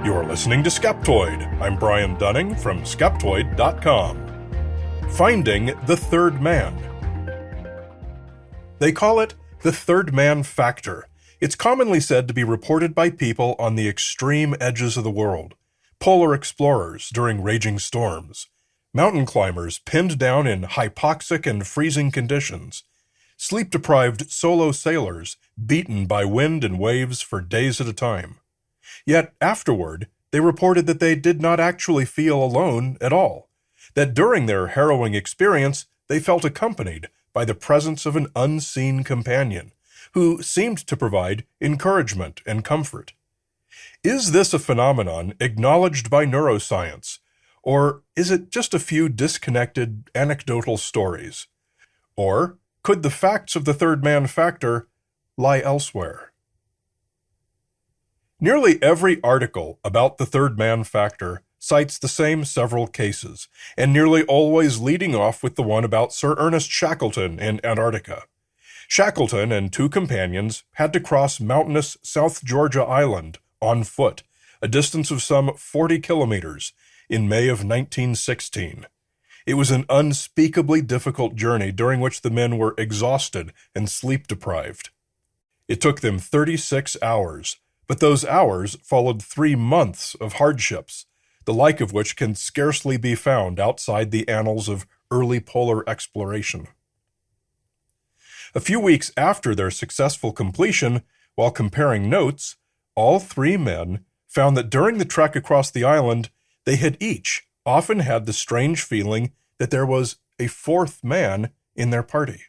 You're listening to Skeptoid. I'm Brian Dunning from Skeptoid.com. Finding the Third Man. They call it the third man factor. It's commonly said to be reported by people on the extreme edges of the world. Polar explorers during raging storms. Mountain climbers pinned down in hypoxic and freezing conditions. Sleep-deprived solo sailors beaten by wind and waves for days at a time. Yet afterward, they reported that they did not actually feel alone at all, that during their harrowing experience, they felt accompanied by the presence of an unseen companion, who seemed to provide encouragement and comfort. Is this a phenomenon acknowledged by neuroscience, or is it just a few disconnected anecdotal stories? Or could the facts of the third man factor lie elsewhere? Nearly every article about the third man factor cites the same several cases, and nearly always leading off with the one about Sir Ernest Shackleton in Antarctica. Shackleton and two companions had to cross mountainous South Georgia Island on foot, a distance of some 40 kilometers, in May of 1916. It was an unspeakably difficult journey during which the men were exhausted and sleep-deprived. It took them 36 hours, but those hours followed 3 months of hardships, the like of which can scarcely be found outside the annals of early polar exploration. A few weeks after their successful completion, while comparing notes, all three men found that during the trek across the island, they had each often had the strange feeling that there was a fourth man in their party.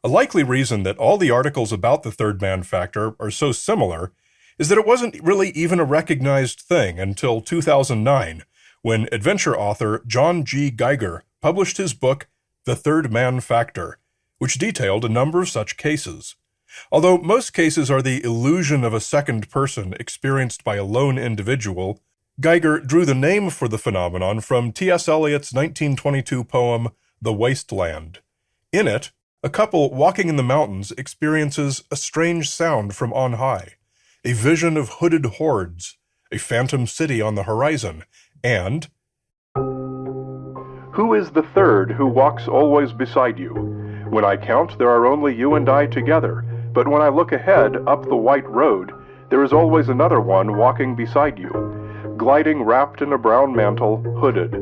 A likely reason that all the articles about the third man factor are so similar is that it wasn't really even a recognized thing until 2009, when adventure author John G. Geiger published his book, The Third Man Factor, which detailed a number of such cases. Although most cases are the illusion of a second person experienced by a lone individual, Geiger drew the name for the phenomenon from T.S. Eliot's 1922 poem, The Waste Land. In it, a couple walking in the mountains experiences a strange sound from on high, a vision of hooded hordes, a phantom city on the horizon, and "Who is the third who walks always beside you? When I count, there are only you and I together, but when I look ahead up the white road, there is always another one walking beside you, gliding wrapped in a brown mantle, hooded.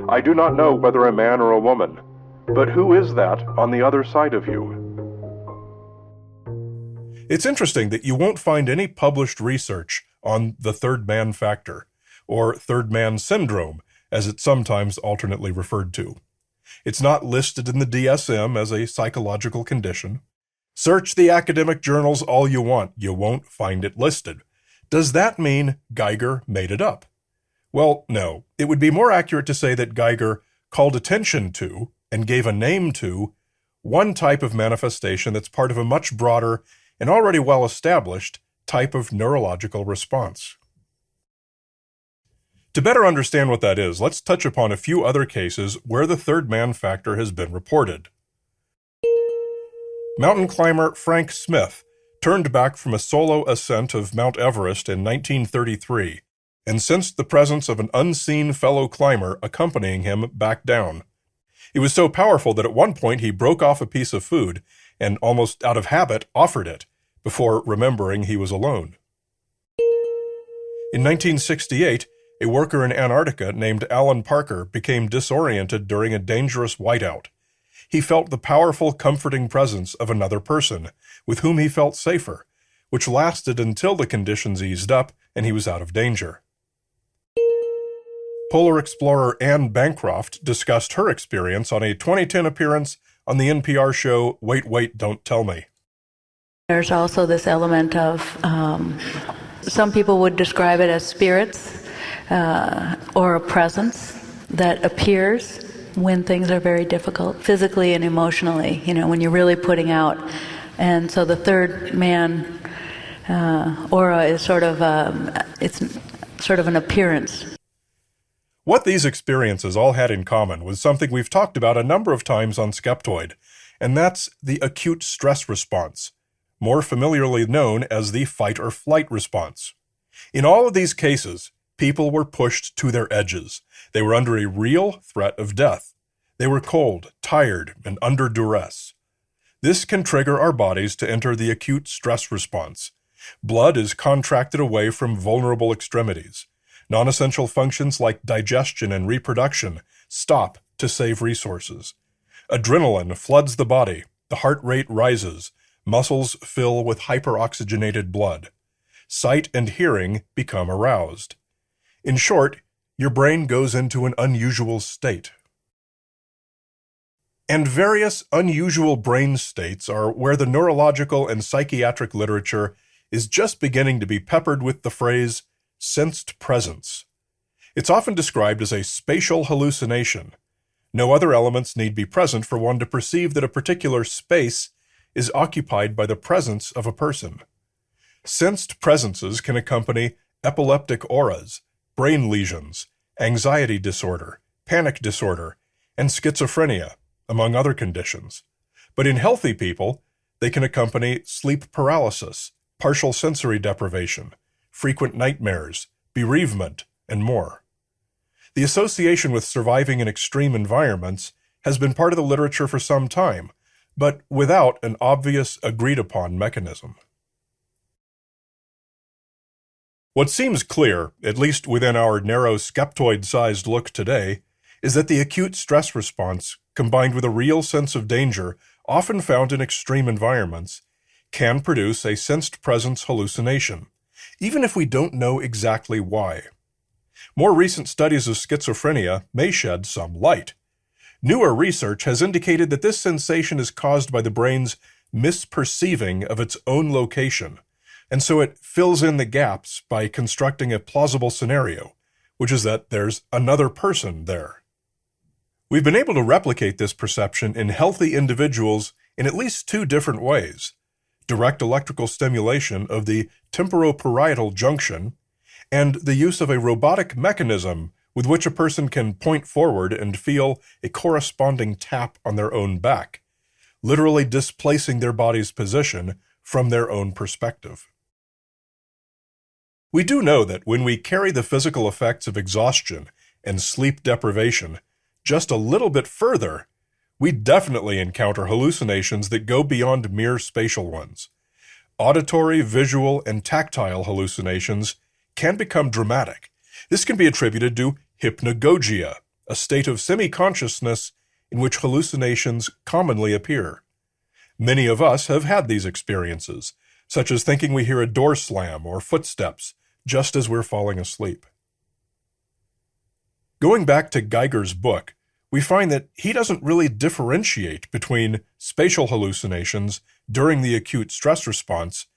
I do not know whether a man or a woman. But who is that on the other side of you?" It's interesting that you won't find any published research on the third man factor, or third man syndrome, as it's sometimes alternately referred to. It's not listed in the DSM as a psychological condition. Search the academic journals all you want, you won't find it listed. Does that mean Geiger made it up? Well, no. It would be more accurate to say that Geiger called attention to and gave a name to one type of manifestation that's part of a much broader and already well-established type of neurological response. To better understand what that is, let's touch upon a few other cases where the third man factor has been reported. Mountain climber Frank Smith turned back from a solo ascent of Mount Everest in 1933 and sensed the presence of an unseen fellow climber accompanying him back down. It was so powerful that at one point he broke off a piece of food and, almost out of habit, offered it, before remembering he was alone. In 1968, a worker in Antarctica named Alan Parker became disoriented during a dangerous whiteout. He felt the powerful, comforting presence of another person, with whom he felt safer, which lasted until the conditions eased up and he was out of danger. Polar explorer Anne Bancroft discussed her experience on a 2010 appearance on the NPR show Wait, Wait, Don't Tell Me. There's also this element of, some people would describe it as spirits or a presence that appears when things are very difficult, physically and emotionally, when you're really putting out. And so the third man aura is it's sort of an appearance. What these experiences all had in common was something we've talked about a number of times on Skeptoid, and that's the acute stress response, more familiarly known as the fight or flight response. In all of these cases, people were pushed to their edges. They were under a real threat of death. They were cold, tired, and under duress. This can trigger our bodies to enter the acute stress response. Blood is contracted away from vulnerable extremities. Non-essential functions like digestion and reproduction stop to save resources. Adrenaline floods the body, the heart rate rises, muscles fill with hyperoxygenated blood. Sight and hearing become aroused. In short, your brain goes into an unusual state. And various unusual brain states are where the neurological and psychiatric literature is just beginning to be peppered with the phrase sensed presence. It's often described as a spatial hallucination. No other elements need be present for one to perceive that a particular space is occupied by the presence of a person. Sensed presences can accompany epileptic auras, brain lesions, anxiety disorder, panic disorder, and schizophrenia, among other conditions. But in healthy people, they can accompany sleep paralysis, partial sensory deprivation, frequent nightmares, bereavement, and more. The association with surviving in extreme environments has been part of the literature for some time, but without an obvious agreed-upon mechanism. What seems clear, at least within our narrow skeptoid-sized look today, is that the acute stress response, combined with a real sense of danger, often found in extreme environments, can produce a sensed presence hallucination, even if we don't know exactly why. More recent studies of schizophrenia may shed some light. Newer research has indicated that this sensation is caused by the brain's misperceiving of its own location, and so it fills in the gaps by constructing a plausible scenario, which is that there's another person there. We've been able to replicate this perception in healthy individuals in at least two different ways: direct electrical stimulation of the temporoparietal junction, and the use of a robotic mechanism with which a person can point forward and feel a corresponding tap on their own back, literally displacing their body's position from their own perspective. We do know that when we carry the physical effects of exhaustion and sleep deprivation just a little bit further, we definitely encounter hallucinations that go beyond mere spatial ones. Auditory, visual, and tactile hallucinations can become dramatic. This can be attributed to hypnagogia, a state of semi-consciousness in which hallucinations commonly appear. Many of us have had these experiences, such as thinking we hear a door slam or footsteps just as we're falling asleep. Going back to Geiger's book, we find that he doesn't really differentiate between spatial hallucinations during the acute stress response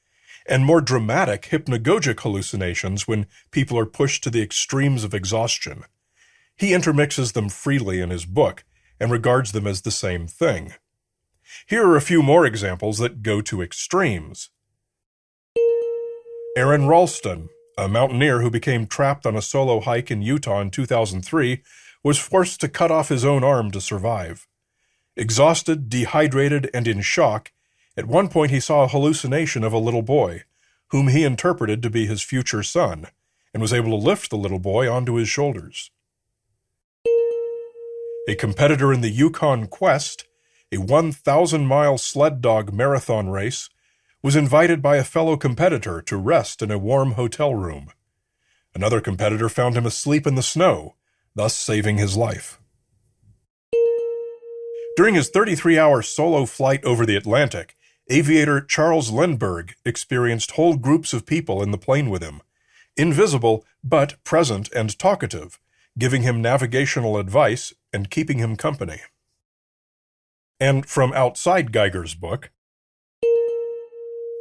and more dramatic hypnagogic hallucinations when people are pushed to the extremes of exhaustion. He intermixes them freely in his book and regards them as the same thing. Here are a few more examples that go to extremes. Aaron Ralston, a mountaineer who became trapped on a solo hike in Utah in 2003, was forced to cut off his own arm to survive. Exhausted, dehydrated, and in shock, at one point he saw a hallucination of a little boy, whom he interpreted to be his future son, and was able to lift the little boy onto his shoulders. A competitor in the Yukon Quest, a 1,000-mile sled dog marathon race, was invited by a fellow competitor to rest in a warm hotel room. Another competitor found him asleep in the snow, thus saving his life. During his 33-hour solo flight over the Atlantic, aviator Charles Lindbergh experienced whole groups of people in the plane with him, invisible but present and talkative, giving him navigational advice and keeping him company. And from outside Geiger's book,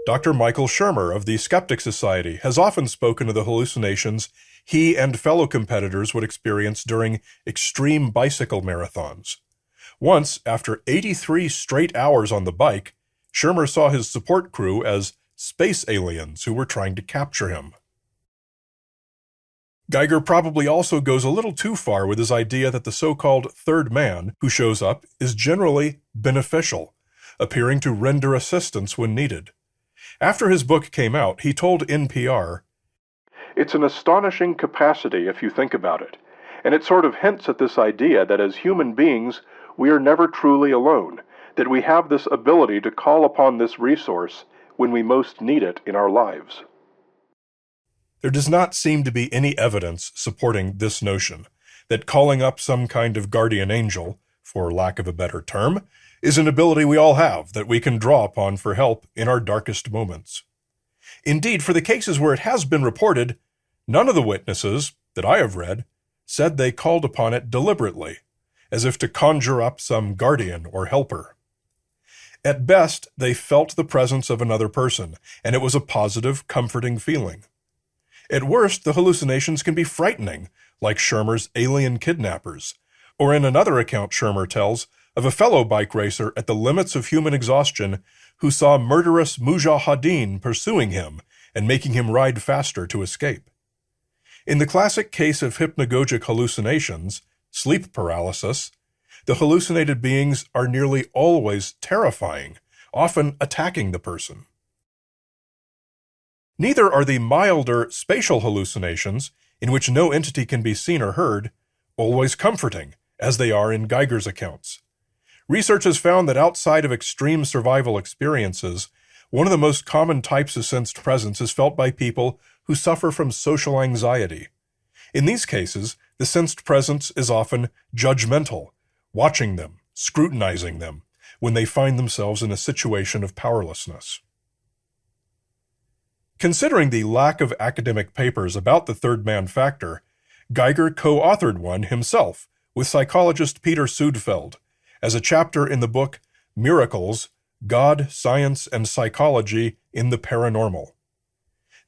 Dr. Michael Shermer of the Skeptic Society has often spoken of the hallucinations he and fellow competitors would experience during extreme bicycle marathons. Once, after 83 straight hours on the bike, Shermer saw his support crew as space aliens who were trying to capture him. Geiger probably also goes a little too far with his idea that the so-called third man who shows up is generally beneficial, appearing to render assistance when needed. After his book came out, he told NPR, It's an astonishing capacity if you think about it, and it sort of hints at this idea that as human beings, we are never truly alone, that we have this ability to call upon this resource when we most need it in our lives. There does not seem to be any evidence supporting this notion that calling up some kind of guardian angel, for lack of a better term, is an ability we all have that we can draw upon for help in our darkest moments. Indeed, for the cases where it has been reported, none of the witnesses that I have read said they called upon it deliberately, as if to conjure up some guardian or helper. At best, they felt the presence of another person, and it was a positive, comforting feeling. At worst, the hallucinations can be frightening, like Schirmer's alien kidnappers, or in another account Schirmer tells of a fellow bike racer at the limits of human exhaustion who saw murderous mujahideen pursuing him and making him ride faster to escape. In the classic case of hypnagogic hallucinations, sleep paralysis, the hallucinated beings are nearly always terrifying, often attacking the person. Neither are the milder spatial hallucinations, in which no entity can be seen or heard, always comforting, as they are in Geiger's accounts. Research has found that outside of extreme survival experiences, one of the most common types of sensed presence is felt by people who suffer from social anxiety. In these cases, the sensed presence is often judgmental, watching them, scrutinizing them, when they find themselves in a situation of powerlessness. Considering the lack of academic papers about the third man factor, Geiger co-authored one himself with psychologist Peter Sudfeld as a chapter in the book Miracles, God, Science, and Psychology in the Paranormal.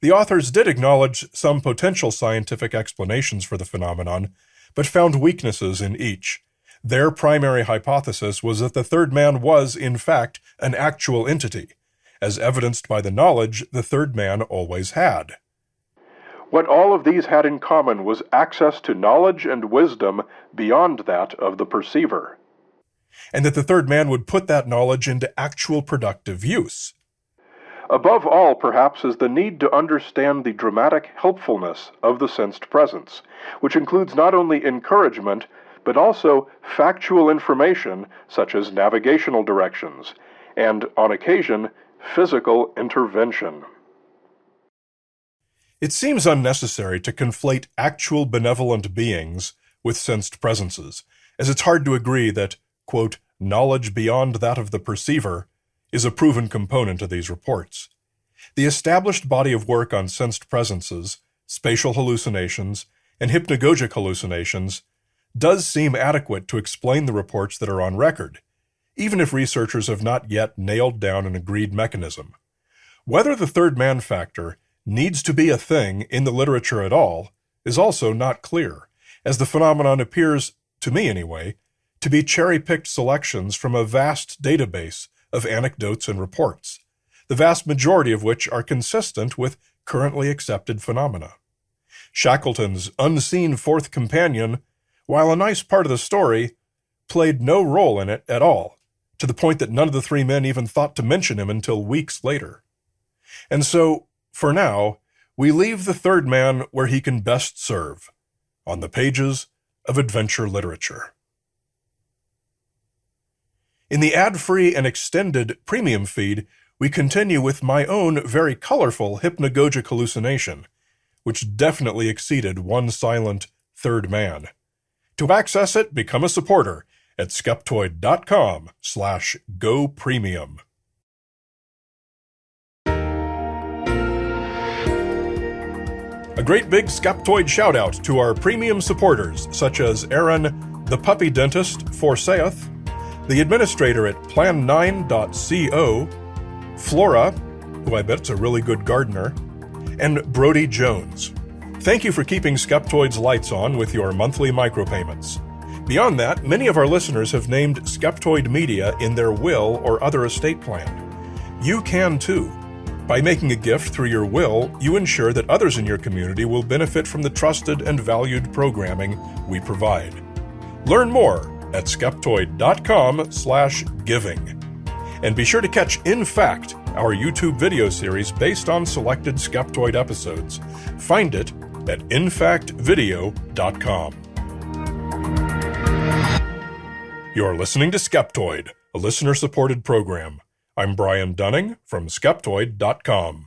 The authors did acknowledge some potential scientific explanations for the phenomenon, but found weaknesses in each. Their primary hypothesis was that the third man was, in fact, an actual entity, as evidenced by the knowledge the third man always had. What all of these had in common was access to knowledge and wisdom beyond that of the perceiver, and that the third man would put that knowledge into actual productive use. Above all, perhaps, is the need to understand the dramatic helpfulness of the sensed presence, which includes not only encouragement, but also factual information such as navigational directions, and, on occasion, physical intervention. It seems unnecessary to conflate actual benevolent beings with sensed presences, as it's hard to agree that, quote, knowledge beyond that of the perceiver is a proven component of these reports. The established body of work on sensed presences, spatial hallucinations, and hypnagogic hallucinations does seem adequate to explain the reports that are on record, even if researchers have not yet nailed down an agreed mechanism. Whether the third man factor needs to be a thing in the literature at all is also not clear, as the phenomenon appears, to me anyway, to be cherry-picked selections from a vast database of anecdotes and reports, the vast majority of which are consistent with currently accepted phenomena. Shackleton's unseen fourth companion, while a nice part of the story, played no role in it at all, to the point that none of the three men even thought to mention him until weeks later. And so, for now, we leave the third man where he can best serve, on the pages of adventure literature. In the ad-free and extended premium feed, we continue with my own very colorful hypnagogic hallucination, which definitely exceeded one silent third man. To access it, become a supporter at skeptoid.com/go-premium. A great big Skeptoid shout-out to our premium supporters, such as Aaron, the puppy dentist, Forsyth, the administrator at plan9.co, Flora, who I bet's a really good gardener, and Brody Jones. Thank you for keeping Skeptoid's lights on with your monthly micropayments. Beyond that, many of our listeners have named Skeptoid Media in their will or other estate plan. You can too. By making a gift through your will, you ensure that others in your community will benefit from the trusted and valued programming we provide. Learn more at skeptoid.com/giving. And be sure to catch In Fact, our YouTube video series based on selected Skeptoid episodes. Find it at infactvideo.com. You're listening to Skeptoid, a listener-supported program. I'm Brian Dunning from Skeptoid.com.